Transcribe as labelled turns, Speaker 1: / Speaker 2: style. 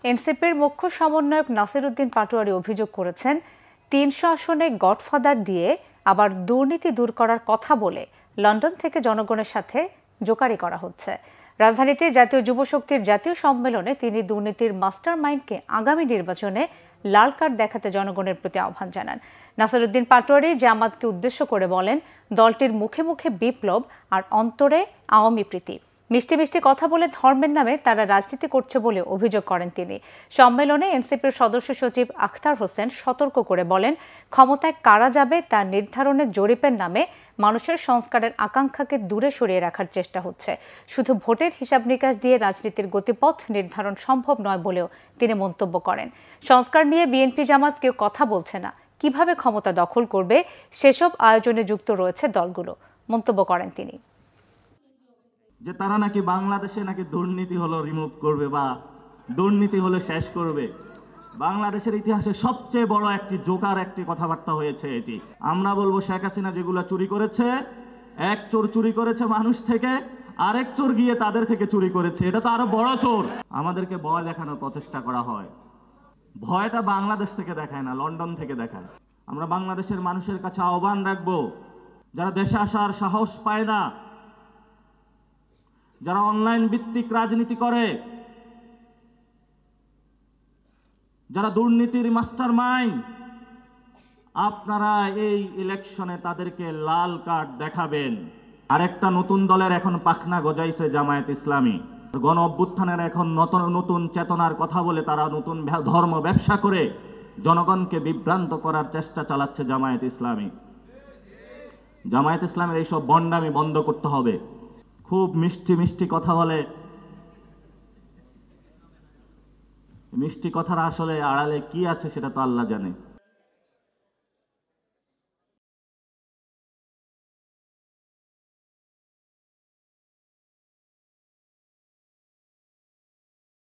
Speaker 1: এনসিপির মুখ্য সমন্বয়ক নাসির উদ্দিন পাটোয়ারি অভিযোগ করেছেন ৩০০ আসনে গডফাদার দিয়ে আবার দুর্নীতি দূর করার কথা বলে লন্ডন থেকে জনগণের সাথে জোকারি করা হচ্ছে। রাজধানীতে জাতীয় যুবশক্তির জাতীয় সম্মেলনে তিনি দুর্নীতির মাস্টার মাইন্ডকে আগামী নির্বাচনে লাল কার্ড দেখাতে জনগণের প্রতি আহ্বান জানান। নাসির উদ্দিন পাটোয়ারি জামাতকে উদ্দেশ্য করে বলেন, দলটির মুখে মুখে বিপ্লব আর অন্তরে আওয়ামী প্রীতি। মিষ্টি মিষ্টি কথা বলে ধর্মের নামে তারা রাজনীতি করছে বলে অভিযোগ করেন তিনি। সম্মেলনে এনসিপির সদস্য সচিব আখতার হোসেন সতর্ক করে বলেন, ক্ষমতায় কারা যাবে তা নির্ধারণের জরিপের নামে মানুষের সংস্কারের আকাঙ্ক্ষাকে দূরে সরিয়ে রাখার চেষ্টা হচ্ছে। শুধু ভোটের হিসাব নিকাশ দিয়ে রাজনীতির গতিপথ নির্ধারণ সম্ভব নয় বলেও তিনি মন্তব্য করেন। সংস্কার নিয়ে বিএনপি জামাত কেউ কথা বলছে না, কিভাবে ক্ষমতা দখল করবে সেসব আয়োজনে যুক্ত রয়েছে দলগুলো, মন্তব্য করেন তিনি।
Speaker 2: যে তারা নাকি বাংলাদেশে নাকি দুর্নীতি হলো রিমুভ করবে বা দুর্নীতি হলে শেষ করবে। বাংলাদেশের ইতিহাসে সবচেয়ে বড় একটি জোকার একটি কথাবার্তা হয়েছে এটি। আমরা বলবো শেখ হাসিনা যেগুলো চুরি করেছে, এক চোর চুরি করেছে মানুষ থেকে, আরেক চোর গিয়ে তাদের থেকে চুরি করেছে, এটা তো আরো বড় চোর। আমাদেরকে ভয় দেখানোর প্রচেষ্টা করা হয়। ভয়টা বাংলাদেশ থেকে দেখায় না, লন্ডন থেকে দেখায়। আমরা বাংলাদেশের মানুষের কাছে আহ্বান রাখবো, যারা দেশে আসার সাহস পায় না, যারা অনলাইন ভিত্তিক রাজনীতি করে, যারা দুর্নীতির মাস্টার মাইন্ড, আপনারা এই ইলেকশনে তাদেরকে লাল কার্ড দেখাবেন। আরেকটা নতুন দলের এখন পাখনা গজাইছে জামায়াত ইসলামী। গণ অভ্যুত্থানের এখন নতুন নতুন চেতনার কথা বলে তারা নতুন ধর্ম ব্যবসা করে জনগণকে বিভ্রান্ত করার চেষ্টা চালাচ্ছে জামায়াত ইসলামী। জামায়াত ইসলামের এইসব বন্ডামি বন্ধ করতে হবে। খুব মিষ্টি মিষ্টি কথা বলে, মিষ্টি কথার আসলে আড়ালে কি আছে সেটা তো আল্লাহ জানে।